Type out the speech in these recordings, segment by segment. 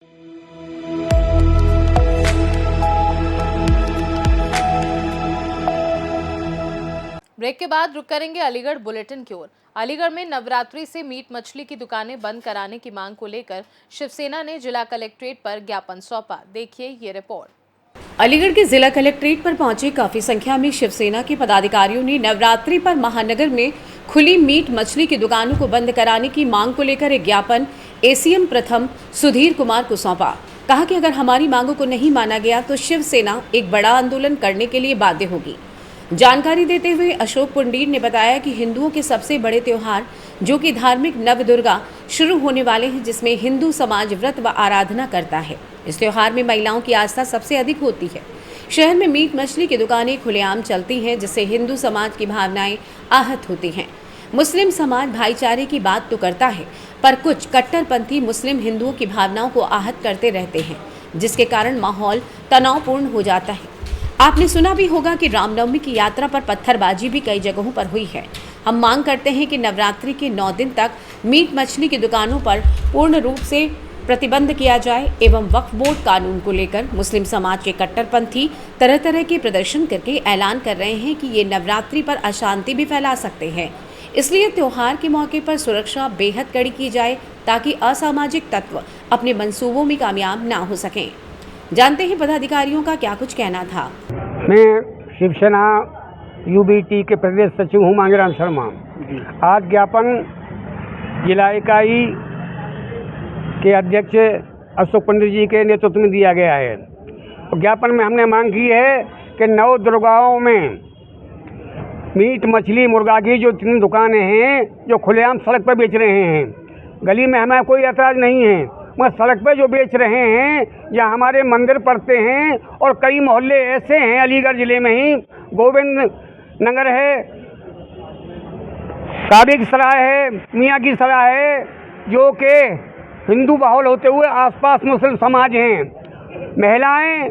Break के बाद रुक करेंगे अलीगढ़ बुलेटिन की ओर। अलीगढ़ में नवरात्रि से मीट मछली की दुकानें बंद कराने की मांग को लेकर शिवसेना ने जिला कलेक्ट्रेट पर ज्ञापन सौंपा। देखिए ये रिपोर्ट। अलीगढ़ के जिला कलेक्ट्रेट पर पहुंचे काफी संख्या में शिवसेना के पदाधिकारियों ने नवरात्रि पर महानगर में खुली मीट मछली की दुकानों को बंद कराने की मांग को लेकर एक ज्ञापन एसीएम प्रथम सुधीर कुमार को सौंपा। कहा कि अगर हमारी मांगों को नहीं माना गया तो शिवसेना एक बड़ा आंदोलन करने के लिए बाध्य होगी। जानकारी देते हुए अशोक पुंडीर ने बताया कि हिंदुओं के सबसे बड़े त्योहार जो कि धार्मिक नवदुर्गा शुरू होने वाले हैं, जिसमें हिंदू समाज व्रत व आराधना करता है। इस त्योहार में महिलाओं की आस्था सबसे अधिक होती है। शहर में मीट मछली की दुकानें खुलेआम चलती हैं, जिससे हिंदू समाज की भावनाएं आहत होती हैं। मुस्लिम समाज भाईचारे की बात तो करता है, पर कुछ कट्टरपंथी मुस्लिम हिंदुओं की भावनाओं को आहत करते रहते हैं, जिसके कारण माहौल तनावपूर्ण हो जाता है। आपने सुना भी होगा कि रामनवमी की यात्रा पर पत्थरबाजी भी कई जगहों पर हुई है। हम मांग करते हैं कि नवरात्रि के 9 दिन तक मीट मछली की दुकानों पर पूर्ण रूप से प्रतिबंध किया जाए एवं वक्फ बोर्ड कानून को लेकर मुस्लिम समाज के कट्टरपंथी तरह तरह के प्रदर्शन करके ऐलान कर रहे हैं कि ये नवरात्रि पर अशांति भी फैला सकते हैं। इसलिए त्योहार के मौके पर सुरक्षा बेहद कड़ी की जाए ताकि असामाजिक तत्व अपने मंसूबों में कामयाब ना हो सकें। जानते हैं पदाधिकारियों का क्या कुछ कहना था। मैं शिवसेना यूबीटी के प्रदेश सचिव हूँ मांगेराम शर्मा। आज ज्ञापन जिला इकाई के अध्यक्ष अशोक पंडित जी के नेतृत्व में दिया गया है। ज्ञापन में हमने मांग की है कि नव दुर्गाओं में मीट मछली मुर्गा की जो 3 दुकानें हैं जो खुलेआम सड़क पर बेच रहे हैं, गली में हमें कोई ऐतराज़ नहीं है, मगर सड़क पे जो बेच रहे हैं, जहाँ हमारे मंदिर पड़ते हैं और कई मोहल्ले ऐसे हैं अलीगढ़ ज़िले में ही, गोविंद नगर है, काबे की सराय है, मियाँ की सराय है, जो कि हिंदू बाहुल होते हुए आसपास मुस्लिम समाज हैं। महिलाएं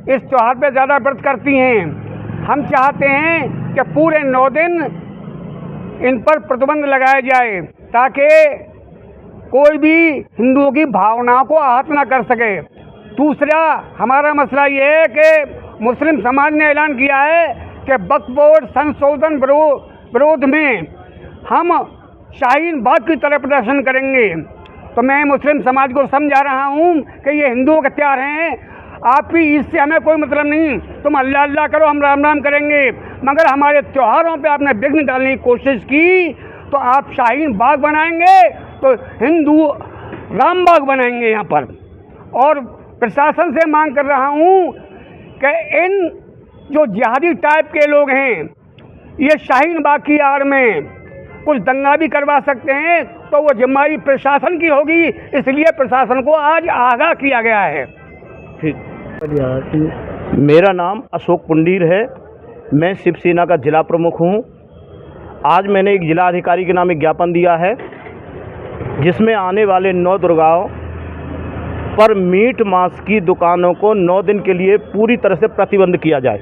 इस त्यौहार पे ज़्यादा व्रत करती हैं। हम चाहते हैं कि पूरे 9 दिन इन पर प्रतिबंध लगाया जाए ताकि कोई भी हिंदुओं की भावनाओं को आहत ना कर सके। दूसरा हमारा मसला ये है कि मुस्लिम समाज ने ऐलान किया है कि वक्फ बोर्ड संशोधन विरोध में हम शाहीन बाग की तरह प्रदर्शन करेंगे। तो मैं मुस्लिम समाज को समझा रहा हूँ कि ये हिंदुओं के त्योहार हैं, आपकी ईद से हमें कोई मतलब नहीं, तुम अल्लाह अल्लाह करो, हम राम राम करेंगे, मगर हमारे त्योहारों पे आपने विघ्न डालने की कोशिश की तो आप शाहीन बाग बनाएंगे तो हिंदू राम बाग बनाएंगे यहाँ पर। और प्रशासन से मांग कर रहा हूँ कि इन जो जिहादी टाइप के लोग हैं ये शाहीन बाग की आड़ में कुछ दंगा भी करवा सकते हैं, तो वो जिम्मेदारी प्रशासन की होगी, इसलिए प्रशासन को आज आगाह किया गया है। ठीक, मेरा नाम अशोक पुंडीर है, मैं शिवसेना का जिला प्रमुख हूँ। आज मैंने एक जिला अधिकारी के नाम एक ज्ञापन दिया है जिसमें आने वाले 9 दुर्गाओं पर मीट मांस की दुकानों को 9 दिन के लिए पूरी तरह से प्रतिबंध किया जाए।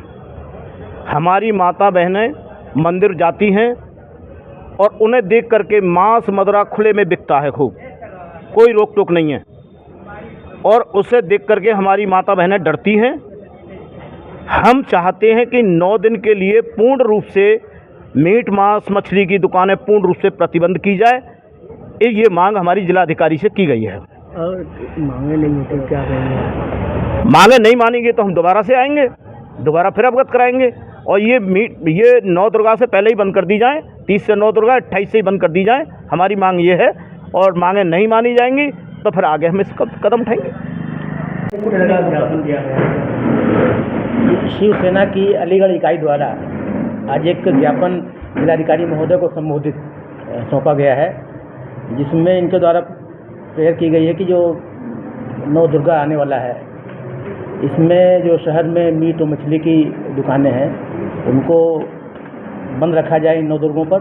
हमारी माता बहनें मंदिर जाती हैं और उन्हें देख करके मांस मदरा खुले में बिकता है खूब, कोई रोक टोक नहीं है, और उसे देख करके हमारी माता बहनें डरती हैं। हम चाहते हैं कि 9 दिन के लिए पूर्ण रूप से मीट मांस मछली की दुकानें पूर्ण रूप से प्रतिबंध की जाए। ये मांग हमारी जिलाधिकारी से की गई है। मांगे नहीं होती क्या करेंगे? मांगे नहीं मानेंगे तो हम दोबारा से आएंगे, दोबारा फिर अवगत कराएंगे, और ये 9 दुर्गा से पहले ही बंद कर दी जाए। 30 से 9 दुर्गा 28 से ही बंद कर दी जाए। हमारी मांग ये है, और मांगे नहीं मानी जाएंगी तो फिर आगे हम इस कदम उठाएंगे। शिवसेना की अलीगढ़ इकाई द्वारा आज एक ज्ञापन जिलाधिकारी महोदय को संबोधित सौंपा गया है, जिसमें इनके द्वारा प्रेयर की गई है कि जो 9 दुर्गा आने वाला है, इसमें जो शहर में मीट और मछली की दुकानें हैं उनको बंद रखा जाए इन 9 दुर्गों पर,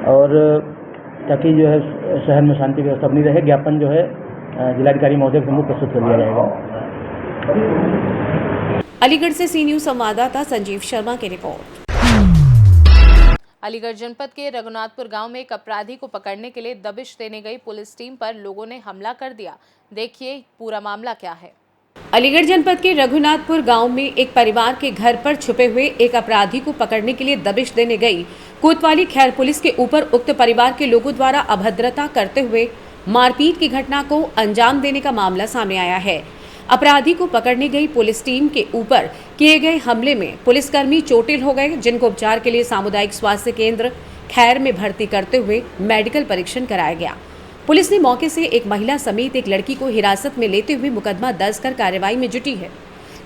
और ताकि जो है शहर में शांति व्यवस्था बनी रहे। ज्ञापन जो है जिलाधिकारी महोदय के सम्मुख प्रस्तुत कर दिया जाएगा। अलीगढ़ से सी न्यूज़ संवाददाता संजीव शर्मा की रिपोर्ट। अलीगढ़ जनपद के रघुनाथपुर गांव में एक अपराधी को पकड़ने के लिए दबिश देने गई पुलिस टीम पर लोगों ने हमला कर दिया। देखिए पूरा मामला क्या है। अलीगढ़ जनपद के रघुनाथपुर गांव में एक परिवार के घर पर छुपे हुए एक अपराधी को पकड़ने के लिए दबिश देने गई कोतवाली खैर पुलिस के ऊपर उक्त परिवार के लोगों द्वारा अभद्रता करते हुए मारपीट की घटना को अंजाम देने का मामला सामने आया है। अपराधी को पकड़ने गई पुलिस टीम के ऊपर किए गए हमले में पुलिसकर्मी चोटिल हो गए, जिनको उपचार के लिए सामुदायिक स्वास्थ्य केंद्र खैर में भर्ती करते हुए मेडिकल परीक्षण कराया गया। पुलिस ने मौके से एक महिला समेत एक लड़की को हिरासत में लेते हुए मुकदमा दर्ज कर कार्रवाई में जुटी है।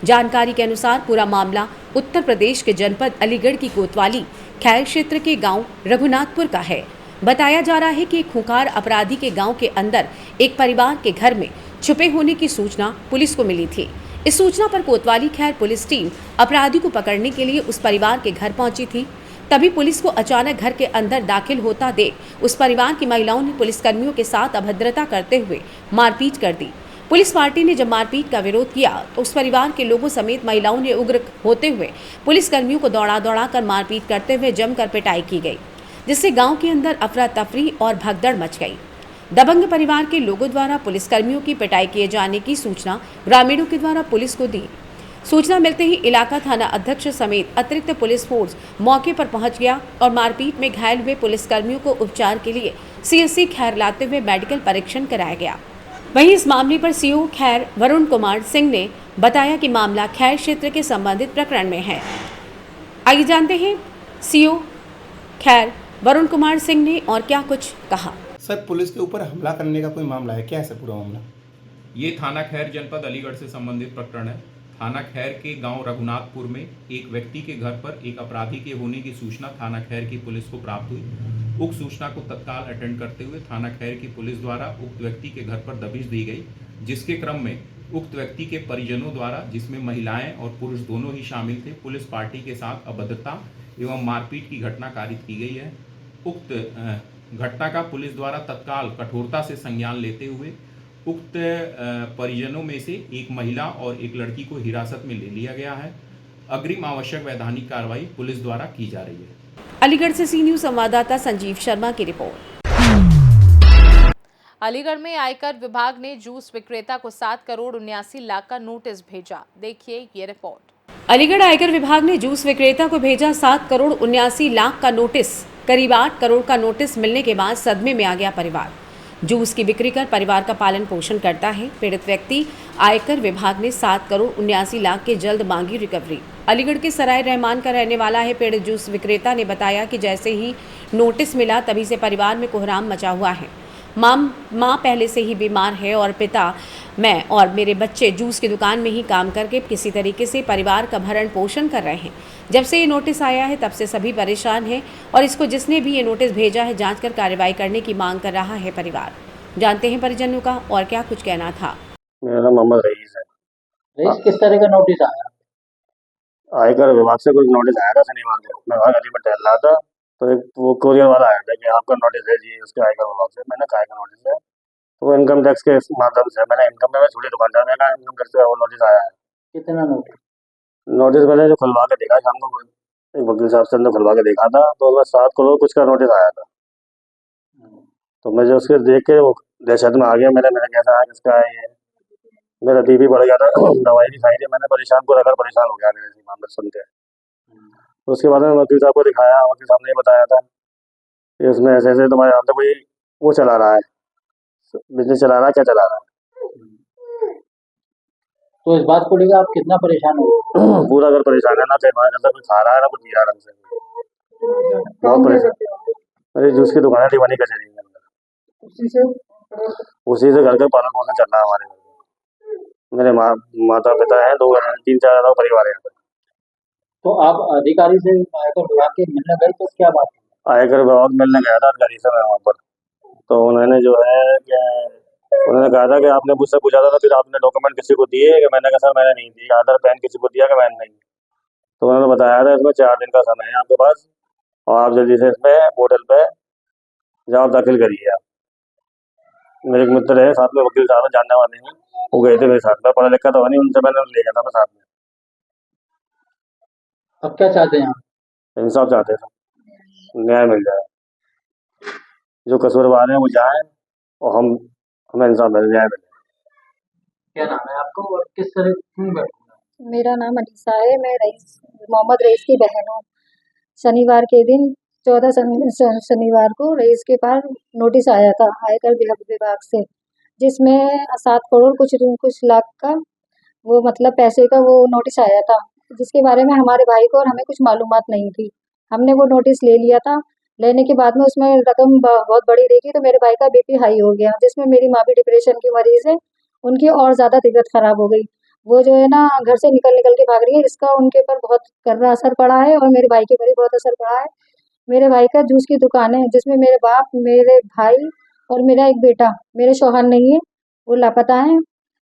जानकारी के अनुसार पूरा मामला उत्तर प्रदेश के जनपद अलीगढ़ की कोतवाली खैर क्षेत्र के गांव रघुनाथपुर का है। बताया जा रहा है कि एक खूंखार अपराधी के गांव के अंदर एक परिवार के घर में छुपे होने की सूचना पुलिस को मिली थी। इस सूचना पर कोतवाली खैर पुलिस टीम अपराधी को पकड़ने के लिए उस परिवार के घर पहुंची थी। तभी पुलिस को अचानक घर के अंदर दाखिल होता देख उस परिवार की महिलाओं ने पुलिसकर्मियों के साथ अभद्रता करते हुए मारपीट कर दी। पुलिस पार्टी ने जब मारपीट का विरोध किया तो उस परिवार के लोगों समेत महिलाओं ने उग्र होते हुए पुलिसकर्मियों को दौड़ा कर मारपीट करते हुए जमकर पिटाई की गई, जिससे गांव के अंदर अफरा तफरी और भगदड़ मच गई। दबंग परिवार के लोगों द्वारा पुलिसकर्मियों की पिटाई किए जाने की सूचना ग्रामीणों के द्वारा पुलिस को दी। सूचना मिलते ही इलाका थाना अध्यक्ष समेत अतिरिक्त पुलिस फोर्स मौके पर पहुंच गया और मारपीट में घायल हुए पुलिसकर्मियों को उपचार के लिए सीएससी खैर लाते हुए मेडिकल परीक्षण कराया गया। वहीं इस मामले पर सीओ खैर वरुण कुमार सिंह ने बताया कि मामला खैर क्षेत्र के संबंधित प्रकरण में है। आइए जानते हैं सीओ खैर वरुण कुमार सिंह ने और क्या कुछ कहा। सर, पुलिस के ऊपर हमला करने का कोई मामला है क्या? ऐसा पूरा मामला ये थाना खैर जनपद अलीगढ़ से संबंधित प्रकरण है। थाना खैर के गांव रघुनाथपुर में एक व्यक्ति के घर पर एक अपराधी के होने की सूचना थाना खैर की पुलिस को प्राप्त हुई। उक्त सूचना को तत्काल अटेंड करते हुए थाना खैर की पुलिस द्वारा उक्त व्यक्ति के घर पर दबिश दी गई, जिसके क्रम में उक्त व्यक्ति के परिजनों द्वारा, जिसमें महिलाएं और पुरुष दोनों ही शामिल थे, पुलिस पार्टी के साथ अभद्रता एवं मारपीट की घटना कारित की गई है। उक्त घटना का पुलिस द्वारा तत्काल कठोरता से संज्ञान लेते हुए उक्त परिजनों में से एक महिला और एक लड़की को हिरासत में ले लिया गया है। अग्रिम आवश्यक वैधानिक कार्रवाई पुलिस द्वारा की जा रही है। अलीगढ़ से सी न्यूज संवाददाता संजीव शर्मा की रिपोर्ट। अलीगढ़ में आयकर विभाग ने जूस विक्रेता को 7 करोड़ 79 लाख का नोटिस भेजा। देखिए ये रिपोर्ट। अलीगढ़ आयकर विभाग ने जूस विक्रेता को भेजा 7 करोड़ 79 लाख का नोटिस। करीब 8 करोड़ का नोटिस मिलने के बाद सदमे में आ गया परिवार। जूस की बिक्री कर परिवार का पालन पोषण करता है पीड़ित व्यक्ति। आयकर विभाग ने 7 करोड़ 79 लाख के जल्द मांगी रिकवरी। अलीगढ़ के सराय रहमान का रहने वाला है पीड़ित जूस विक्रेता ने बताया कि जैसे ही नोटिस मिला तभी से परिवार में कोहराम मचा हुआ है। माँ पहले से ही बीमार है और पिता, मैं और मेरे बच्चे जूस की दुकान में ही काम करके किसी तरीके से परिवार का भरण पोषण कर रहे हैं। जब से ये नोटिस आया है तब से सभी परेशान हैं और इसको जिसने भी ये नोटिस भेजा है जांच कर कार्रवाई करने की मांग कर रहा है परिवार। जानते हैं परिजनों का और क्या कुछ कहना था। मेरा नाम मोहम्मद रईस है। रईस, किस तरह का नोटिस आया? आयकर विभाग से कुछ नोटिस आया था शनिवार को। मैं वहाँ गली में टहल रहा था तो एक वो कोरियर वाला आया था कि आपका नोटिस है जी उसके आयकर विभाग से। मैंने कहा का नोटिस है तो इनकम टैक्स के माध्यम से मैंने इनकम में छोटी दुकानदार मैंने इनकम टैक्स का वो नोटिस आया है। कितना नोटिस? नोटिस मैंने जो खुलवा के देखा शाम को, एक वकील साहब से खुलवा के देखा था तो उसमें 7 करोड़ कुछ का नोटिस आया था। तो मैं जो उसके देख के वो दहशत में आ गया। मैंने कैसा है किसका है ये, मेरा बीपी बढ़ गया था, दवाई भी खाई थी मैंने, परेशान पूरा घर परेशान हो गया मेरे इसी मामले सुन के। तो उसके बाद में वकील साहब को दिखाया, वकील साहब ने बताया था कि उसमें ऐसे ऐसे तुम्हारे यहाँ पे कोई वो चला रहा है, बिजनेस चला रहा है, क्या चला रहा है। तो इस बात को लेकर आप कितना परेशान हो? पूरा घर परेशान है, ना अंदर कोई खा रहा है ना कुछ पी रहा ढंग से, बहुत परेशान। अरे जूस की दुकान है दीवानी कचहरी के अंदर, उसी से घर का पालन पोषण चल रहा है हमारे घर में। मेरे माता पिता हैं, 3-4 परिवार है। तो आप अधिकारी से आयकर विभाग के मिलने गए तो क्या बात? आयकर विभाग मिलने गया था अधिकारी से मैं वहाँ पर, तो उन्होंने जो है कि उन्होंने कहा था कि आपने मुझसे पूछा था फिर आपने डॉक्यूमेंट किसी को दिए कि मैंने कहा सर मैंने नहीं दिए। आधार पैन किसी को दिया कि मैंने नहीं। तो उन्होंने बताया था इसमें 4 दिन का समय है आपके पास और आप जल्दी से इसमें पोर्टल पे जवाब दाखिल करिए। आप मेरे एक मित्र है साथ में, वकील साहब जानने वाले हैं, वो गए थे मेरे साथ में, पढ़ा लिखा तो नहीं, उनसे मैंने ले गया था मैं साथ में। अब क्या चाहते हैं आप? इंसाफ चाहते थे। न्याय मिल जाए। जो कसूरवार हैं वो जाएं और हमें इंसाफ मिले, न्याय मिले। क्या नाम है आपको और किस तरह क्यों बैठे? मेरा नाम अनीसा है। मैं मोहम्मद रईस की बहन हूँ। शनिवार के दिन 14 शनिवार को रईस के पास नोटिस आया था आयकर विभाग से, जिसमें 7 करोड़ कुछ लाख का वो मतलब पैसे का वो नोटिस आया था, जिसके बारे में हमारे भाई को और हमें कुछ मालूमात नहीं थी। हमने वो नोटिस ले लिया था। लेने के बाद में उसमें रकम बहुत बड़ी देखी तो मेरे भाई का बीपी हाई हो गया, जिसमें मेरी माँ भी डिप्रेशन की मरीज़ है। उनकी और ज़्यादा तबीयत ख़राब हो गई। वो जो है ना घर से निकल के भाग रही है। इसका उनके ऊपर बहुत गहरा असर पड़ा है और मेरे भाई के ऊपर भी बहुत असर पड़ा है। मेरे भाई का जूस की दुकान है, जिसमें मेरे बाप, मेरे भाई और मेरा एक बेटा, मेरे शौहर नहीं है, वो लापता हैं।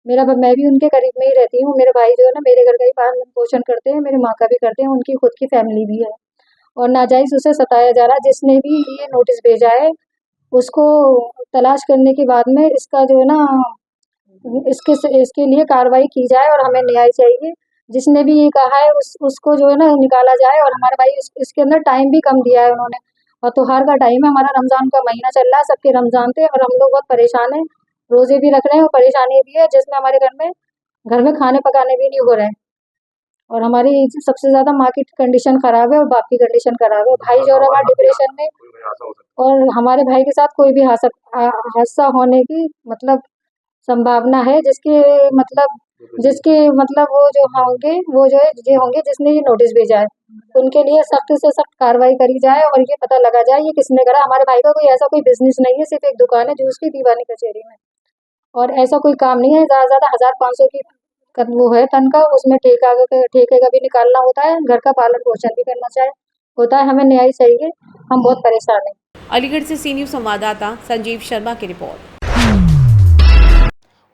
मैं भी उनके करीब में ही रहती हूँ। मेरे भाई जो है ना मेरे घर का ही पालन पोषण करते हैं, मेरे माँ का भी करते हैं। उनकी खुद की फैमिली भी है और नाजायज़ उसे सताया जा रहा है। जिसने भी ये नोटिस भेजा है उसको तलाश करने के बाद में इसका जो है ना इसके लिए कार्रवाई की जाए और हमें न्याय चाहिए। जिसने भी ये कहा है उसको जो है ना निकाला जाए। और हमारा भाई इसके अंदर टाइम भी कम दिया है उन्होंने, और त्योहार का टाइम है, हमारा रमज़ान का महीना चल रहा है, सबके रमज़ान थे और हम लोग बहुत परेशान हैं। रोज़े भी रख रहे हैं और परेशानी भी है, जिसमें हमारे घर में खाने पकाने भी नहीं हो रहे हैं। और हमारी सबसे ज़्यादा माँ की कंडीशन ख़राब है और बाप की कंडीशन ख़राब है। भाई जो है हमारा डिप्रेशन में, और हमारे भाई के साथ कोई भी हादसा होने की मतलब संभावना है, जिसके मतलब वो जो होंगे जिसने ये नोटिस भेजा है, उनके लिए सख्त से सख्त कार्रवाई करी जाए और ये पता लगा जाए ये किसने करा। हमारे भाई का कोई ऐसा कोई बिजनेस नहीं है, सिर्फ एक दुकान है जूस की दीवानी कचहरी में, और ऐसा कोई काम नहीं है। ज़्यादा से ज़्यादा 1500 की वो है तनख्वाह, उसमें ठेके का भी निकालना होता है, घर का पालन पोषण भी करना होता है। हमें न्याय चाहिए, हम बहुत परेशान हैं। अलीगढ़ से सी न्यूज़ संवाददाता संजीव शर्मा की रिपोर्ट।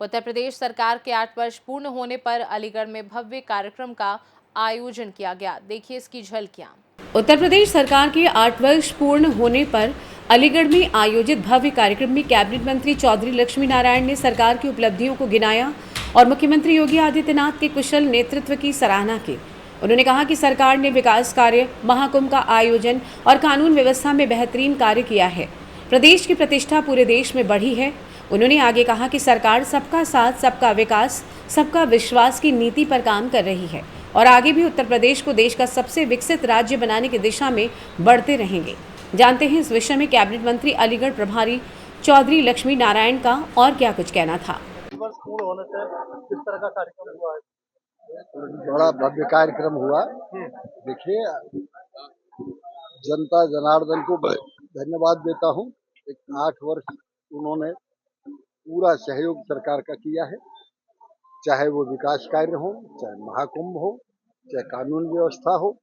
उत्तर प्रदेश सरकार के 8 वर्ष पूर्ण होने पर अलीगढ़ में भव्य कार्यक्रम का आयोजन किया गया। देखिए इसकी झलकियां। उत्तर प्रदेश सरकार के 8 वर्ष पूर्ण होने पर अलीगढ़ में आयोजित भव्य कार्यक्रम में कैबिनेट मंत्री चौधरी लक्ष्मी नारायण ने सरकार की उपलब्धियों को गिनाया और मुख्यमंत्री योगी आदित्यनाथ के कुशल नेतृत्व की सराहना की। उन्होंने कहा कि सरकार ने विकास कार्य, महाकुंभ का आयोजन और कानून व्यवस्था में बेहतरीन कार्य किया है। प्रदेश की प्रतिष्ठा पूरे देश में बढ़ी है। उन्होंने आगे कहा कि सरकार सबका साथ, सबका विकास, सबका विश्वास की नीति पर काम कर रही है और आगे भी उत्तर प्रदेश को देश का सबसे विकसित राज्य बनाने की दिशा में बढ़ते रहेंगे। जानते हैं इस विषय में कैबिनेट मंत्री अलीगढ़ प्रभारी चौधरी लक्ष्मी नारायण का और क्या कुछ कहना था। पूर्ण होने से किस तरह का कार्यक्रम हुआ है? बड़ा भव्य कार्यक्रम हुआ। देखिए, जनता जनार्दन को धन्यवाद देता हूँ। 8 वर्ष उन्होंने पूरा सहयोग सरकार का किया है, चाहे वो विकास कार्य हो, चाहे महाकुंभ हो, चाहे कानून व्यवस्था हो,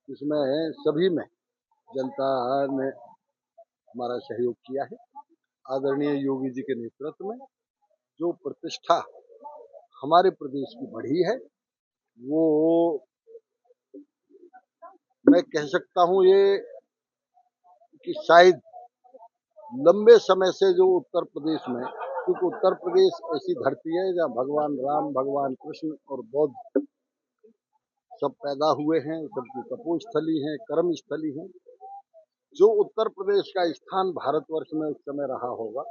इसमें सभी में जनता ने हमारा सहयोग किया है। आदरणीय योगी जी के नेतृत्व में जो प्रतिष्ठा हमारे प्रदेश की बढ़ी है, वो मैं कह सकता हूँ ये कि शायद लंबे समय से जो उत्तर प्रदेश में, क्योंकि उत्तर प्रदेश ऐसी धरती है जहाँ भगवान राम, भगवान कृष्ण और बौद्ध सब पैदा हुए हैं, सबकी तपोस्थली है, कर्म स्थली है। जो उत्तर प्रदेश का स्थान भारतवर्ष में उस समय रहा होगा,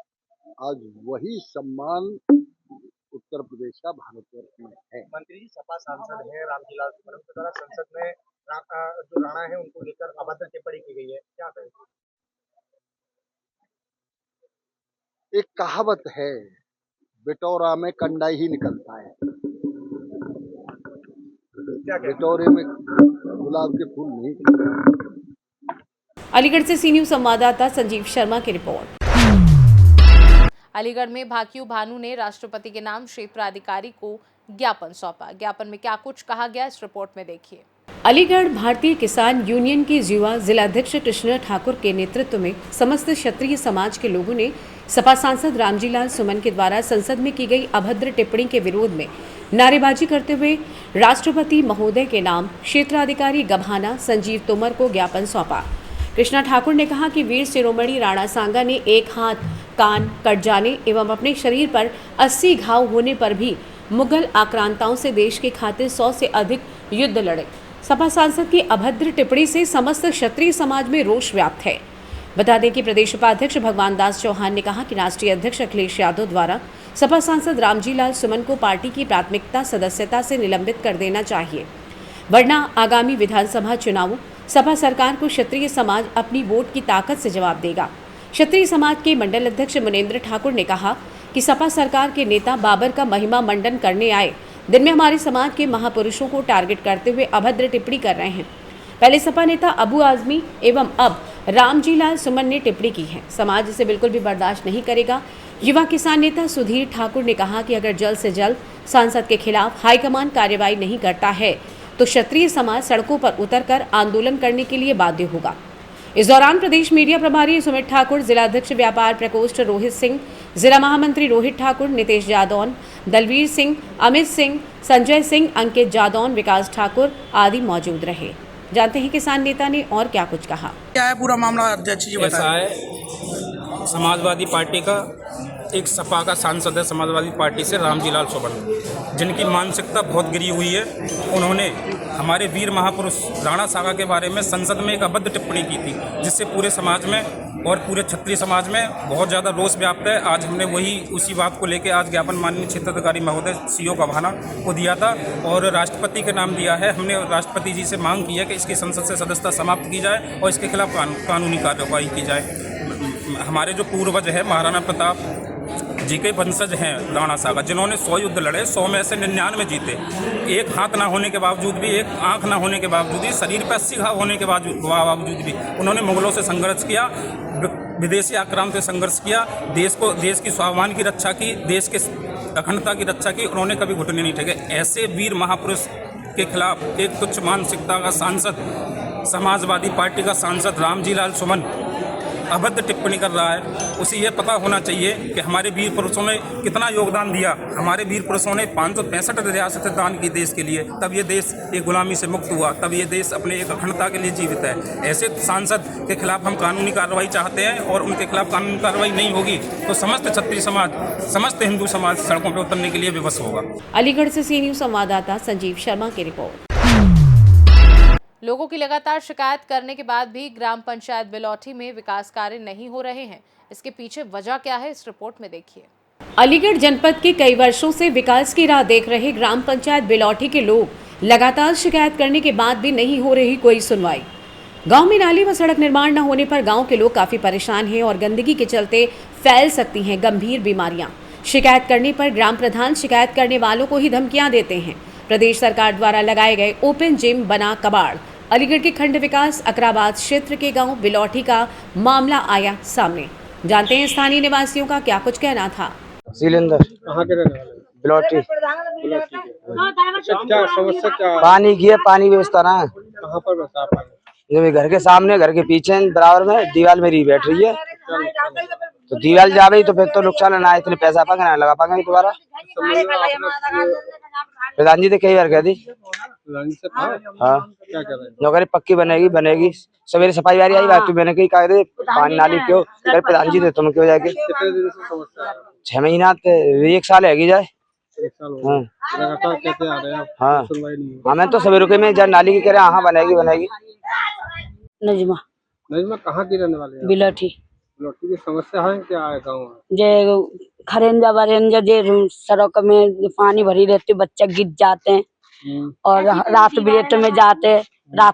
आज वही सम्मान उत्तर प्रदेश का भारतवर्ष में है। मंत्री जी सपा सांसद हैं रामजीलाल सुमन के द्वारा संसद में जो राणा है उनको लेकर अभद्र टिप्पणी की गई है, क्या कहेंगे? एक कहावत है, बिटौरा में कंडा ही निकलता है। बिटौरे में गुलाब के फूल नहीं। अलीगढ़ से सी न्यूज़ संवाददाता संजीव शर्मा की रिपोर्ट। अलीगढ़ में भाकियू भानु ने राष्ट्रपति के नाम क्षेत्र अधिकारी को ज्ञापन सौंपा। ज्ञापन में क्या कुछ कहा गया, इस रिपोर्ट में देखिए। अलीगढ़ भारतीय किसान यूनियन के युवा जिलाध्यक्ष कृष्ण ठाकुर के नेतृत्व में समस्त क्षत्रिय समाज के लोगों ने सपा सांसद रामजीलाल सुमन के द्वारा संसद में की गई अभद्र टिप्पणी के विरोध में नारेबाजी करते हुए राष्ट्रपति महोदय के नाम क्षेत्राधिकारी गभाना संजीव तोमर को ज्ञापन सौंपा। कृष्णा ठाकुर ने कहा कि वीर शिरोमणि राणा सांगा ने एक हाथ, कान कट जाने एवं अपने शरीर पर 80 घाव होने पर भी मुगल आक्रांताओं से देश के खातिर 100 से अधिक युद्ध लड़े। सपा सांसद की अभद्र टिप्पणी से समस्त क्षत्रिय समाज में रोष व्याप्त है। बता दें कि प्रदेश उपाध्यक्ष भगवान दास चौहान ने कहा कि राष्ट्रीय अध्यक्ष अखिलेश यादव द्वारा सपा सांसद रामजी लाल सुमन को पार्टी की प्राथमिकता सदस्यता से निलंबित कर देना चाहिए, वरना आगामी विधानसभा चुनावों सपा सरकार को क्षत्रिय समाज अपनी वोट की ताकत से जवाब देगा। क्षत्रिय समाज के मंडल अध्यक्ष मुनेंद्र ठाकुर ने कहा कि सपा सरकार के नेता बाबर का महिमा मंडन करने आए दिन में हमारे समाज के महापुरुषों को टारगेट करते हुए अभद्र टिप्पणी कर रहे हैं। पहले सपा नेता अबू आजमी एवं अब रामजी लाल सुमन ने टिप्पणी की है। समाज इसे बिल्कुल भी बर्दाश्त नहीं करेगा। युवा किसान नेता सुधीर ठाकुर ने कहा कि अगर जल्द से जल्द सांसद के खिलाफ हाईकमान कार्रवाई नहीं करता है तो क्षत्रिय समाज सड़कों पर उतरकर आंदोलन करने के लिए बाध्य होगा। इस दौरान प्रदेश मीडिया प्रभारी सुमित ठाकुर, जिला अध्यक्ष व्यापार प्रकोष्ठ रोहित सिंह, जिला महामंत्री रोहित ठाकुर, नितेश जादौन, दलवीर सिंह, अमित सिंह, संजय सिंह, अंकित जादौन, विकास ठाकुर आदि मौजूद रहे। जानते हैं किसान नेता ने और क्या कुछ कहा। क्या है पूरा मामला अध्यक्ष जी बताएं। ऐसा है, समाजवादी पार्टी का एक सपा का सांसद है समाजवादी पार्टी से रामजी लाल सुमन, जिनकी मानसिकता बहुत गिरी हुई है। उन्होंने हमारे वीर महापुरुष राणा सागा के बारे में संसद में एक अभद्र टिप्पणी की थी, जिससे पूरे समाज में और पूरे क्षत्रिय समाज में बहुत ज़्यादा रोष व्याप्त है। आज हमने उसी बात को लेकर आज ज्ञापन माननीय क्षेत्राधिकारी महोदय सीओ गभाना को दिया था और राष्ट्रपति के नाम दिया है। हमने राष्ट्रपति जी से मांग की है कि इसकी संसद से सदस्यता समाप्त की जाए और इसके खिलाफ कानूनी कार्रवाई की जाए। हमारे जो पूर्वज है महाराणा प्रताप जी के वंशज हैं राणा सागा, जिन्होंने 100 युद्ध लड़े, 100 में से 99 जीते। एक हाथ ना होने के बावजूद भी, एक आंख ना होने के बावजूद भी, शरीर पर 80 घाव होने के बावजूद भी उन्होंने मुगलों से संघर्ष किया, विदेशी आक्रामक से संघर्ष किया, देश की स्वाभिमान की रक्षा की, देश के अखंडता की रक्षा की। उन्होंने कभी घुटने नहीं टेके। ऐसे वीर महापुरुष के खिलाफ एक तुच्छ मानसिकता का सांसद, समाजवादी पार्टी का सांसद रामजी लाल सुमन अभद्र टिप्पणी कर रहा है। उसे यह पता होना चाहिए कि हमारे वीर पुरुषों ने कितना योगदान दिया। हमारे वीर पुरुषों ने 565 रियासतें दान की देश के लिए, तब ये देश एक गुलामी से मुक्त हुआ, तब ये देश अपने एक अखंडता के लिए जीवित है। ऐसे सांसद के खिलाफ हम कानूनी कार्रवाई चाहते हैं और उनके खिलाफ कानूनी कार्रवाई नहीं होगी तो समस्त क्षत्रिय समाज, समस्त हिंदू समाज सड़कों पर उतरने के लिए विवश होगा। अलीगढ़ से सी न्यूज़ संवाददाता संजीव शर्मा की रिपोर्ट। लोगों की लगातार शिकायत करने के बाद भी ग्राम पंचायत बिलौठी में विकास कार्य नहीं हो रहे हैं। इसके पीछे वजह क्या है, इस रिपोर्ट में देखिए। अलीगढ़ जनपद के कई वर्षों से विकास की राह देख रहे ग्राम पंचायत बिलौठी के लोग लगातार शिकायत करने के बाद भी नहीं हो रही कोई सुनवाई। गांव में नाली व सड़क निर्माण न होने पर गांव के लोग काफी परेशान हैं और गंदगी के चलते फैल सकती हैं गंभीर बीमारियां। शिकायत करने पर ग्राम प्रधान शिकायत करने वालों को ही धमकियां देते हैं। प्रदेश सरकार द्वारा लगाए गए ओपन जिम बना कबाड़। अलीगढ़ के खंड विकास अकराबाद क्षेत्र के गांव बिलौठी का मामला आया सामने। जानते हैं स्थानीय निवासियों का क्या कुछ कहना था। सिलेंडर कहाँ के रहने वाले? बिलौठी। क्या समस्या क्या है? पानी की है, पानी व्यवस्था ना है। कहाँ पर बसा पानी? जो घर के सामने, घर के पीछे बराबर में दीवार मेरी बैठ रही है, तो दीवार जा रही तो फिर तो नुकसान ना, इतने पैसा पाएंगे ना लगा पाएंगे दोबारा। प्रधान जी ने कई बार कह दी। हाँ, नौकरी पक्की बनेगी। सवेरे सफाई वाली आई बात, तो मैंने कही कहा पानी नाली क्यों प्रधान जी थे, तुम क्यों जाके 6 महीना 1 साल है जाए। हाँ, मैं तो सवेरे रुके में जब नाली की कह रहे हाँ बनेगी। नजमा कहाँ की रहने वाली है? बिलौठी। बिलौठी की समस्या है क्या है गाँव में? जे खरेंजा बरेंजा जे सड़क में पानी भरी रहती, बच्चे गिर जाते हैं और रात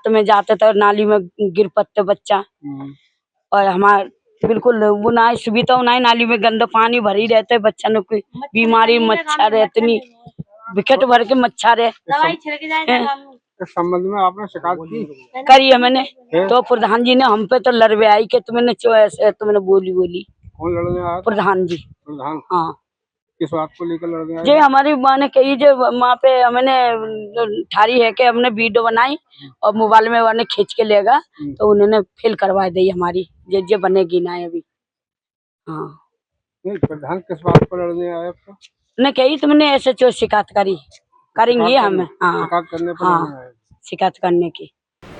में जाते तो नाली में गिर पड़ते बच्चा। और हमारे बिल्कुल वो ना सुविधा ना, नाली में गंदा पानी भरी रहते, बच्चा ने कोई बीमारी, मच्छर है, इतनी विकेट भर के मच्छर है। इस संबंध में आपने शिकायत करी है मैंने, तो प्रधान जी ने हम पे तो लड़वे आई कि तुमने बोली। कौन लड़ने आया? प्रधान जी। प्रधान? हाँ। किस बात को लेकर लड़ने आए? जे हमारी माँ ने कही जो वहाँ पे हमने ठारी है कि हमने वीडियो बनाई और मोबाइल में उन्हें खींच के लेगा, तो उन्होंने फेल करवा दी हमारी, जे बनेगी ना अभी। हाँ। प्रधान किस बात पर लड़ने आए? ने कही तुमने ऐसे जो शिकायत करेंगे हमें। हाँ, शिकायत करने की।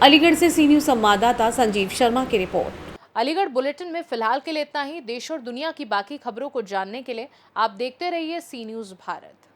अलीगढ़ से सी न्यूज़ संवाददाता संजीव शर्मा की रिपोर्ट। अलीगढ़ बुलेटिन में फिलहाल के लिए इतना ही। देश और दुनिया की बाकी खबरों को जानने के लिए आप देखते रहिए सी न्यूज़ भारत।